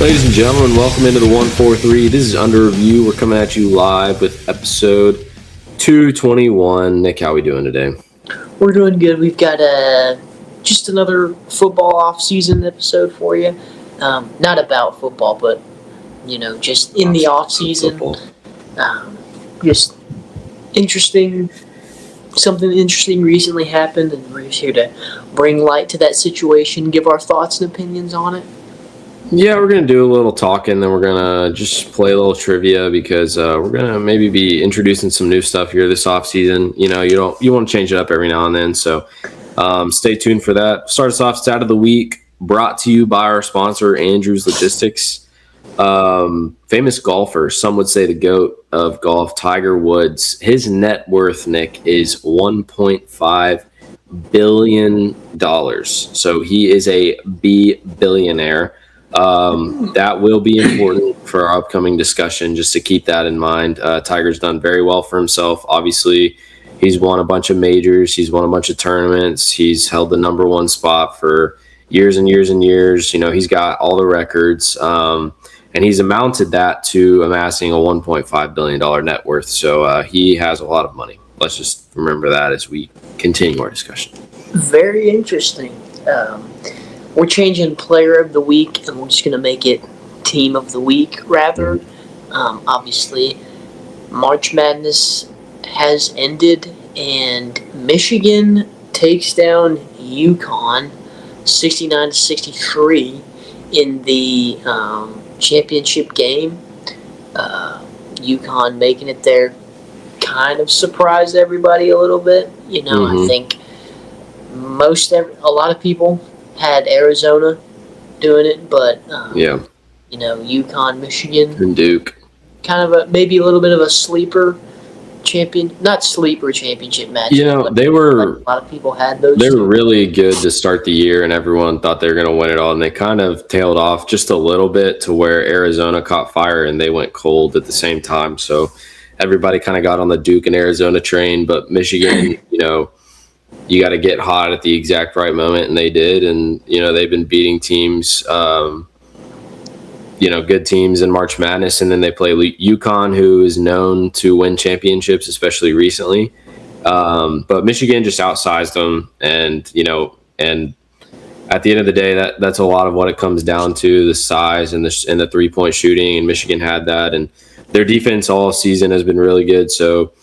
Ladies and gentlemen, welcome into the 143. This is Under Review. We're coming at you live with episode 221. Nick, how are we doing today? We're doing good. We've got just another football off-season episode for you. Not about football, but, just in the off-season. Just interesting. Something interesting recently happened, and we're just here to bring light to that situation, give our thoughts and opinions on it. Yeah, we're going to do a little talking, then we're going to just play a little trivia because we're going to maybe be introducing some new stuff here this offseason. You want to change it up every now and then, so stay tuned for that. Start us off, stat of the week, brought to you by our sponsor, Andrews Logistics. Famous golfer, some would say the GOAT of golf, Tiger Woods. His net worth, Nick, is $1.5 billion. So he is a billionaire. That will be important for our upcoming discussion, just to keep that in mind. Tiger's done very well for himself. Obviously, he's won a bunch of majors. He's won a bunch of tournaments. He's held the number one spot for years and years and years. He's got all the records, and he's amounted that to amassing a $1.5 billion net worth. So he has a lot of money. Let's just remember that as we continue our discussion. Very interesting. We're changing player of the week, and we're just going to make it team of the week, rather. Obviously, March Madness has ended, and Michigan takes down UConn 69-63 in the championship game. UConn making it there kind of surprised everybody a little bit. I think a lot of people had Arizona doing it, but UConn, Michigan, and Duke, kind of maybe a little bit of a sleeper championship match. They were. A lot of people had those. They were really good to start the year, and everyone thought they were going to win it all. And they kind of tailed off just a little bit to where Arizona caught fire and they went cold at the same time. So everybody kind of got on the Duke and Arizona train, but Michigan, you got to get hot at the exact right moment, and they did. And they've been beating teams, good teams in March Madness, and then they play UConn, who is known to win championships, especially recently. But Michigan just outsized them, and at the end of the day, that's a lot of what it comes down to: the size and the 3-point shooting. And Michigan had that, and their defense all season has been really good. So.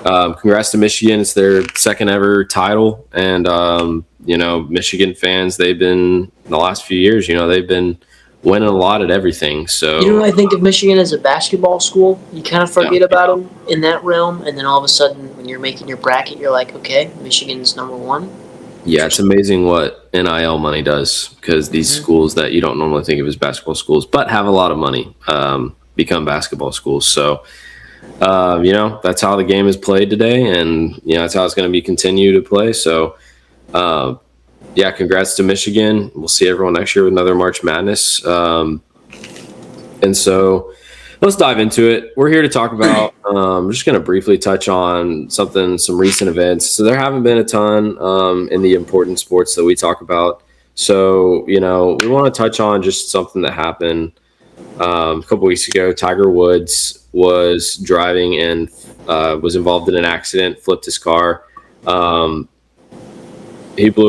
Congrats to Michigan. It's their second ever title. And, Michigan fans, they've been, in the last few years, they've been winning a lot at everything. So, I think of Michigan as a basketball school. You kind of forget about them in that realm. And then all of a sudden, when you're making your bracket, you're like, okay, Michigan's number one. Yeah, it's amazing what NIL money does, because these schools that you don't normally think of as basketball schools, but have a lot of money, become basketball schools. So, that's how the game is played today, and that's how it's going to be continued to play. So congrats to Michigan. We'll see everyone next year with another March Madness. And so let's dive into it. We're here to talk about I'm just going to briefly touch on some recent events. So there haven't been a ton in the important sports that we talk about. So we want to touch on just something that happened a couple weeks ago. Tiger Woods was driving and was involved in an accident, flipped his car. He blew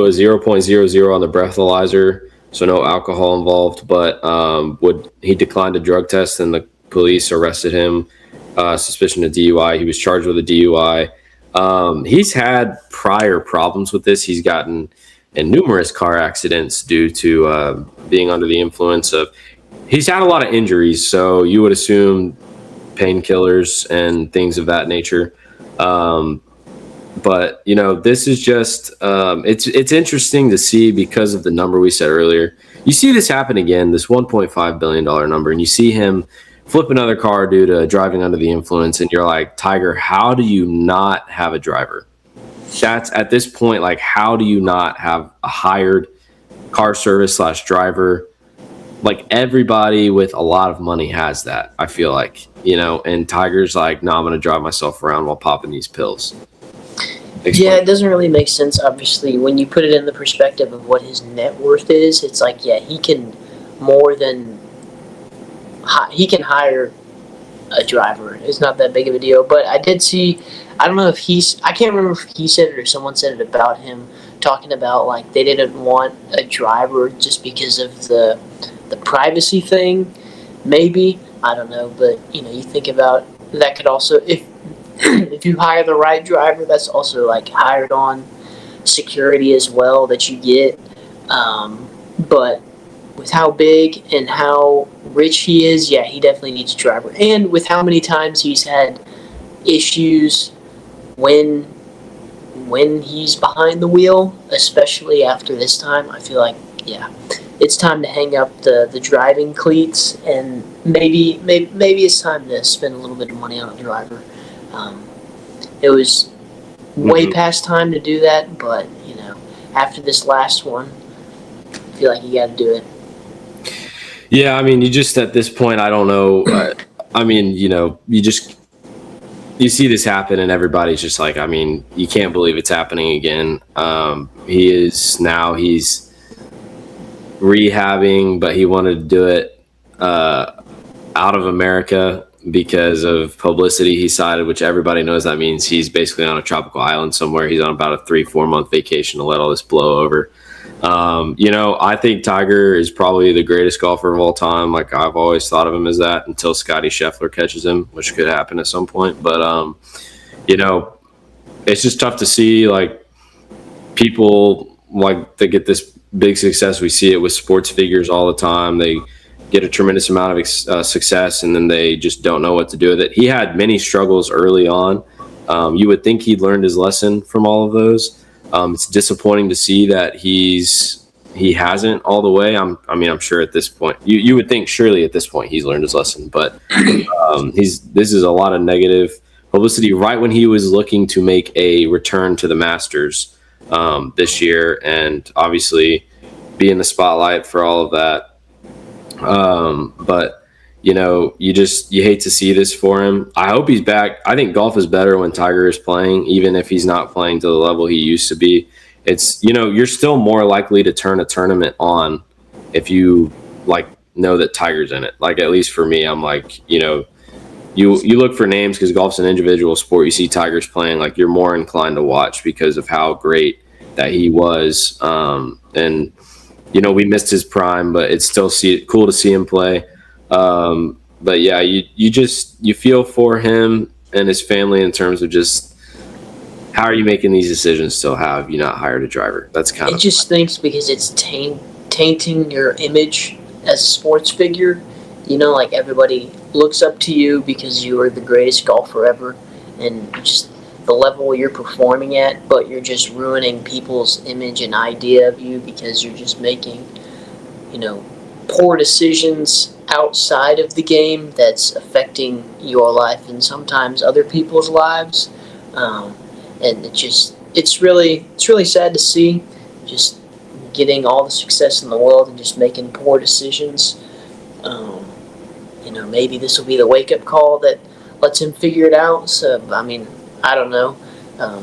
a 0.00 on the breathalyzer, so no alcohol involved, but he declined a drug test, and the police arrested him, suspicion of DUI. He was charged with a DUI. He's had prior problems with this. He's gotten in numerous car accidents due to being under the influence of. He's had a lot of injuries, so you would assume painkillers and things of that nature. But this is just it's interesting to see because of the number we said earlier. You see this happen again, this $1.5 billion number, and you see him flip another car due to driving under the influence, and you're like, Tiger, how do you not have a driver? That's at this point, like, how do you not have a hired car service / driver? Like, everybody with a lot of money has that, I feel like, and Tiger's like, no, I'm going to drive myself around while popping these pills. Explain. Yeah, it doesn't really make sense, obviously. When you put it in the perspective of what his net worth is, it's like, yeah, he can more than he can hire a driver. It's not that big of a deal. But I did see. I don't know if I can't remember if he said it or someone said it about him, talking about like they didn't want a driver just because of the privacy thing. Maybe, I don't know, but you think about that could also, if if you hire the right driver, that's also like hired on security as well that you get. But with how big and how rich he is, yeah, he definitely needs a driver. And with how many times he's had issues when he's behind the wheel, especially after this time, I feel like, yeah, it's time to hang up the driving cleats, and maybe it's time to spend a little bit of money on a driver. It was way past time to do that, but after this last one, I feel like you got to do it. Yeah, I mean, you just at this point, I don't know. I mean, you see this happen, and everybody's just like, I mean, you can't believe it's happening again. He's rehabbing, but he wanted to do it out of America because of publicity. He cited, which everybody knows that means he's basically on a tropical island somewhere. He's on about a 3-4 month vacation to let all this blow over. I think Tiger is probably the greatest golfer of all time. Like, I've always thought of him as that until Scotty Scheffler catches him, which could happen at some point. But, it's just tough to see, like, people, like, they get this big success. We see it with sports figures all the time. They get a tremendous amount of success, and then they just don't know what to do with it. He had many struggles early on. You would think he'd learned his lesson from all of those. It's disappointing to see that he hasn't all the way. I'm sure at this point, you would think surely at this point he's learned his lesson, but this is a lot of negative publicity right when he was looking to make a return to the Masters this year, and obviously be in the spotlight for all of that. But you hate to see this for him. I hope he's back. I think golf is better when Tiger is playing, even if he's not playing to the level he used to be. It's, you're still more likely to turn a tournament on if you know that Tiger's in it. Like, at least for me, I'm like, you look for names because golf's an individual sport. You see Tiger's playing, like, you're more inclined to watch because of how great that he was. And we missed his prime, but it's still cool to see him play. But yeah, you feel for him and his family in terms of just how are you making these decisions still? How have you not hired a driver? That's kind of, it just stinks because it's tainting your image as a sports figure. Like, everybody looks up to you because you are the greatest golfer ever, and just the level you're performing at, but you're just ruining people's image and idea of you because you're just making, poor decisions outside of the game that's affecting your life and sometimes other people's lives. And it's really sad to see, just getting all the success in the world and just making poor decisions. Maybe this will be the wake-up call that lets him figure it out. So, I mean, I don't know.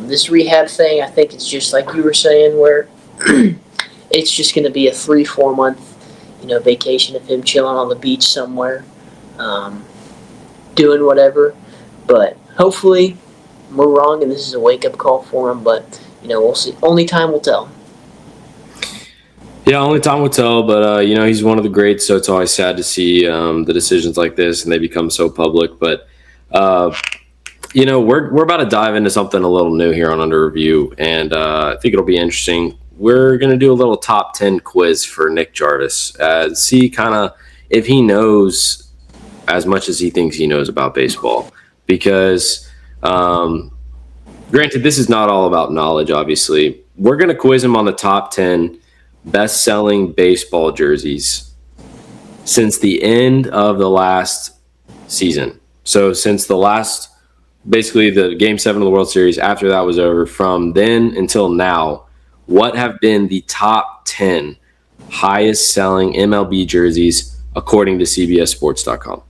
This rehab thing, I think it's just like you were saying, where it's just going to be a 3-4 month, vacation of him chilling on the beach somewhere, doing whatever. But hopefully we're wrong and this is a wake-up call for him. But, we'll see. Only time will tell. Yeah, only time will tell, but, he's one of the greats, so it's always sad to see the decisions like this and they become so public. But, we're about to dive into something a little new here on Under Review, and I think it'll be interesting. We're going to do a little top 10 quiz for Nick Jarvis, see kind of if he knows as much as he thinks he knows about baseball. Because, granted, this is not all about knowledge, obviously. We're going to quiz him on the top 10 best-selling baseball jerseys since the end of the last season. So since basically the Game 7 of the World Series, after that was over, from then until now, what have been the top 10 highest-selling MLB jerseys according to CBSSports.com?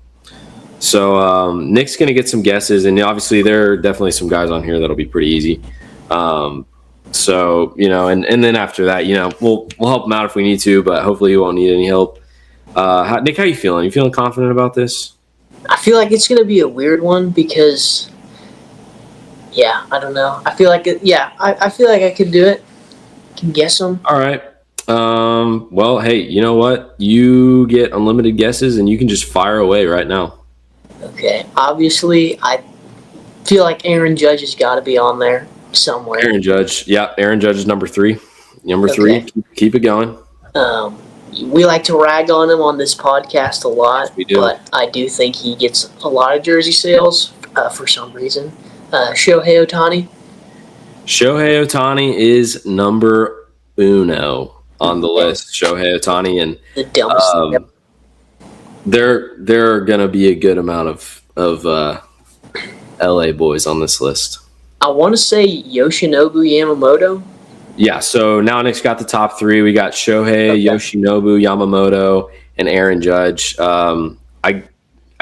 So Nick's going to get some guesses, and obviously there are definitely some guys on here that'll be pretty easy. So, and then after that, we'll help him out if we need to, but hopefully he won't need any help. Nick, how you feeling? You feeling confident about this? I feel like it's gonna be a weird one because, yeah, I don't know. I feel like I feel like I could do it. Can guess them. All right. Well, hey, you know what? You get unlimited guesses, and you can just fire away right now. Okay. Obviously, I feel like Aaron Judge has got to be on there somewhere. Aaron Judge. Yeah, Aaron Judge is number 3. Number 3. Okay. Keep it going. We like to rag on him on this podcast a lot, Yes, we do. but I do think he gets a lot of jersey sales for some reason. Shohei Ohtani. Shohei Ohtani is number uno on the list. Shohei Ohtani, and The dumbest thing ever. there are gonna be a good amount of LA boys on this list. I want to say Yoshinobu Yamamoto. Yeah, so now Nick's got the top 3. We got Shohei, Okay. Yoshinobu, Yamamoto, and Aaron Judge. I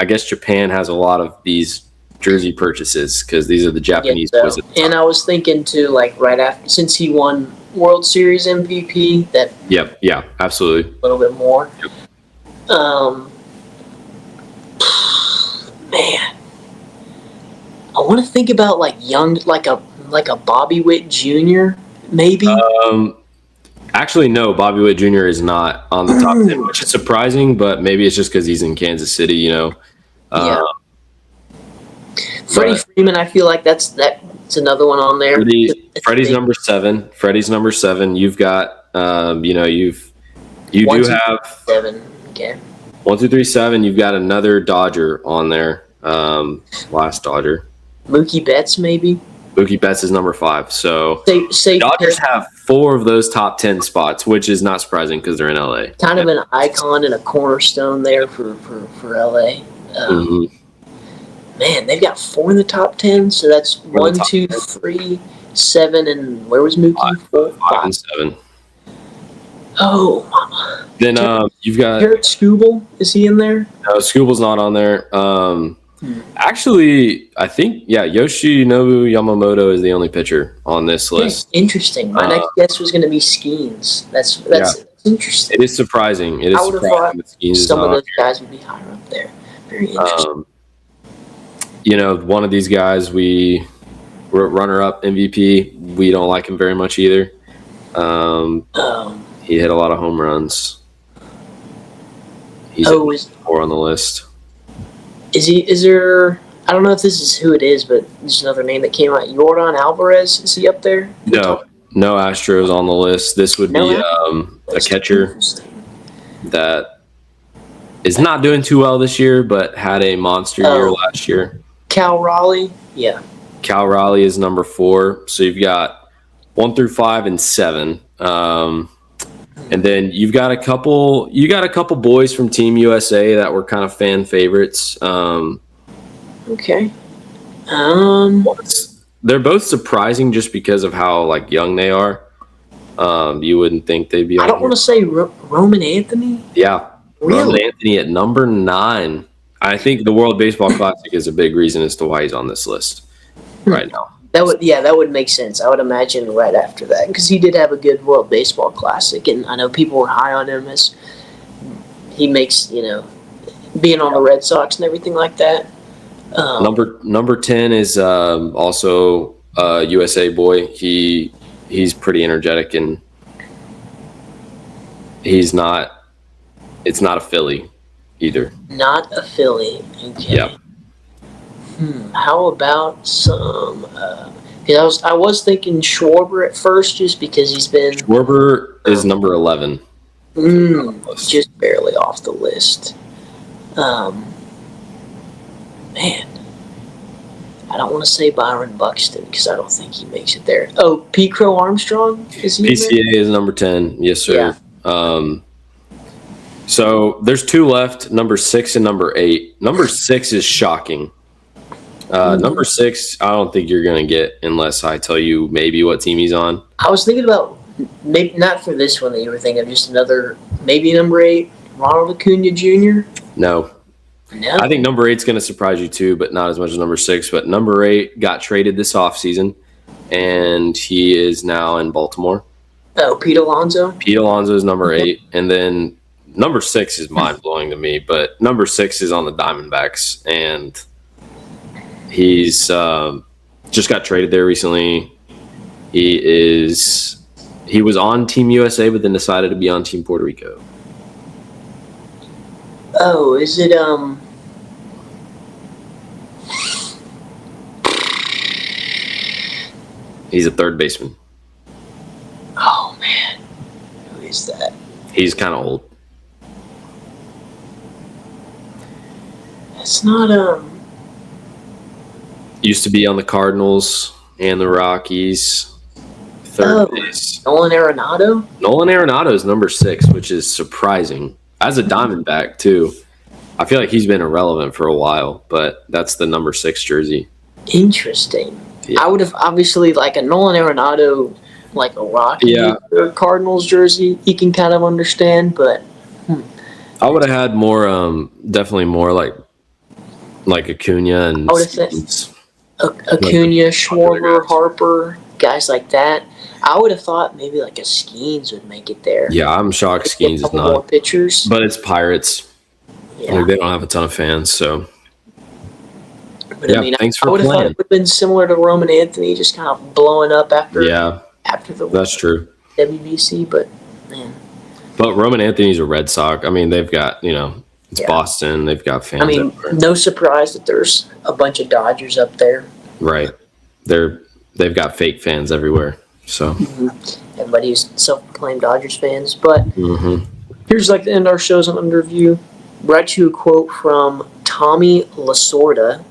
guess Japan has a lot of these jersey purchases because these are the Japanese Yeah, boys. so- At the top. and I was thinking too, like right after, since he won World Series MVP, that Yep, yeah, absolutely. a little bit more. Man, I want to think about like young, like a Bobby Witt Jr. Maybe. Actually, no, Bobby Witt Jr. is not on the top 10, which is surprising, but maybe it's just because he's in Kansas City, you know. Yeah. Freddie but- Freeman, I feel like that's another one on there. Freddie's number 7. Freddie's number 7. You've got, you One, do two, have 7. Okay. 1, 2, 3, 7. You've got another Dodger on there. Last Dodger. Mookie Betts, maybe. Mookie Betts is number 5. So Safe Dodgers pick. have 4 of those top 10 spots, which is not surprising because they're in LA. Kind of an icon and a cornerstone there for LA. Mhm. Man, they've got 4 in the top 10, so that's in the 1, top 2, 10. 3, 7, and where was Mookie? 4, 5 5. and 7. Oh, mama. Then you've got Garrett Scooble, is he in there? Scooble's not on there. Actually, I think Yoshinobu Yamamoto is the only pitcher on this list. Interesting. My next guess was going to be Skeens. That's interesting. It is surprising. It is I would have surprising thought that Skeens is some not of on those guys would be higher up there. Very here. interesting. One of these guys, we were runner-up MVP. We don't like him very much either. He hit a lot of home runs. He's is 4 on the list. is there? I don't know if this is who it is, but there's another name that came out. Jordan Alvarez, is he up there? No Astros on the list. This would No be Astros? a catcher that is not doing too well this year, but had a monster year last year. Cal Raleigh. Yeah. Cal Raleigh is number 4. So you've got 1 through 5 and 7. And then you've got a couple boys from Team USA that were kind of fan favorites. Okay. They're both surprising just because of how like young they are. You wouldn't think they'd be on I don't here. want to say Roman Anthony. Yeah. Really? Roman Anthony at number 9. I think the World Baseball Classic is a big reason as to why he's on this list right now. That would make sense. I would imagine right after that because he did have a good World Baseball Classic, and I know people were high on him as he makes being on the Red Sox and everything like that. Number 10 is also a USA boy. He's pretty energetic and it's not a Philly either. Not a Philly. Okay. Yeah. How about some? Because I was thinking Schwarber at first, just because he's been Schwarber is number 11. just barely off the list. Man, I don't want to say Byron Buxton because I don't think he makes it there. Oh, Pete Crow Armstrong, is he in there? PCA is number 10. Yes, sir. So there's 2 left, number 6 and number 8. Number 6 is shocking. Number 6, I don't think you're going to get unless I tell you maybe what team he's on. I was thinking about maybe not for this one that you were thinking of, just another maybe number 8, Ronald Acuna Jr. No. No, I think number 8's going to surprise you too, but not as much as number 6. But number 8 got traded this offseason, and he is now in Baltimore. Oh, Pete Alonso. Pete Alonso is number 8. And then number 6 is mind blowing to me, but number 6 is on the Diamondbacks, and he's just got traded there recently. He was on Team USA, but then decided to be on Team Puerto Rico. Oh, is it He's a third baseman. Oh man, who is that? He's kind of old. It's not Used to be on the Cardinals and the Rockies. Third base. Nolan Arenado? Nolan Arenado is number 6, which is surprising. As a Diamondback, too. I feel like he's been irrelevant for a while, but that's the number 6 jersey. Interesting. Yeah. I would have obviously like a Nolan Arenado, like a Rocky or Cardinals jersey. You can kind of understand, but I would have had more, definitely more like Acuna and I would have said Acuna, Schwarber, Harper, guys like that. I would have thought maybe like a Skeens would make it there. Yeah, I'm shocked Skeens is More not. pitchers, But it's Pirates. yeah. Like, they don't have a ton of fans, so. But Yeah, I mean, thanks I for would have thought playing. it would have been similar to Roman Anthony, just kind of blowing up after Yeah, the that's true. WBC. But man, But Roman Anthony's a Red Sox. I mean, they've got, it's Yeah. Boston. They've got fans. I mean, everywhere. no surprise that there's a bunch of Dodgers up there. Right. They've got fake fans everywhere. So. Everybody's self-proclaimed Dodgers fans. But Mhm. here's like to end our shows on under review. Brought you a quote from Tommy Lasorda,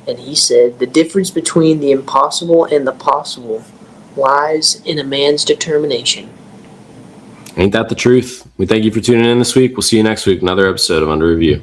and he said, "The difference between the impossible and the possible lies in a man's determination." Ain't that the truth? We thank you for tuning in this week. We'll see you next week. Another episode of Under Review.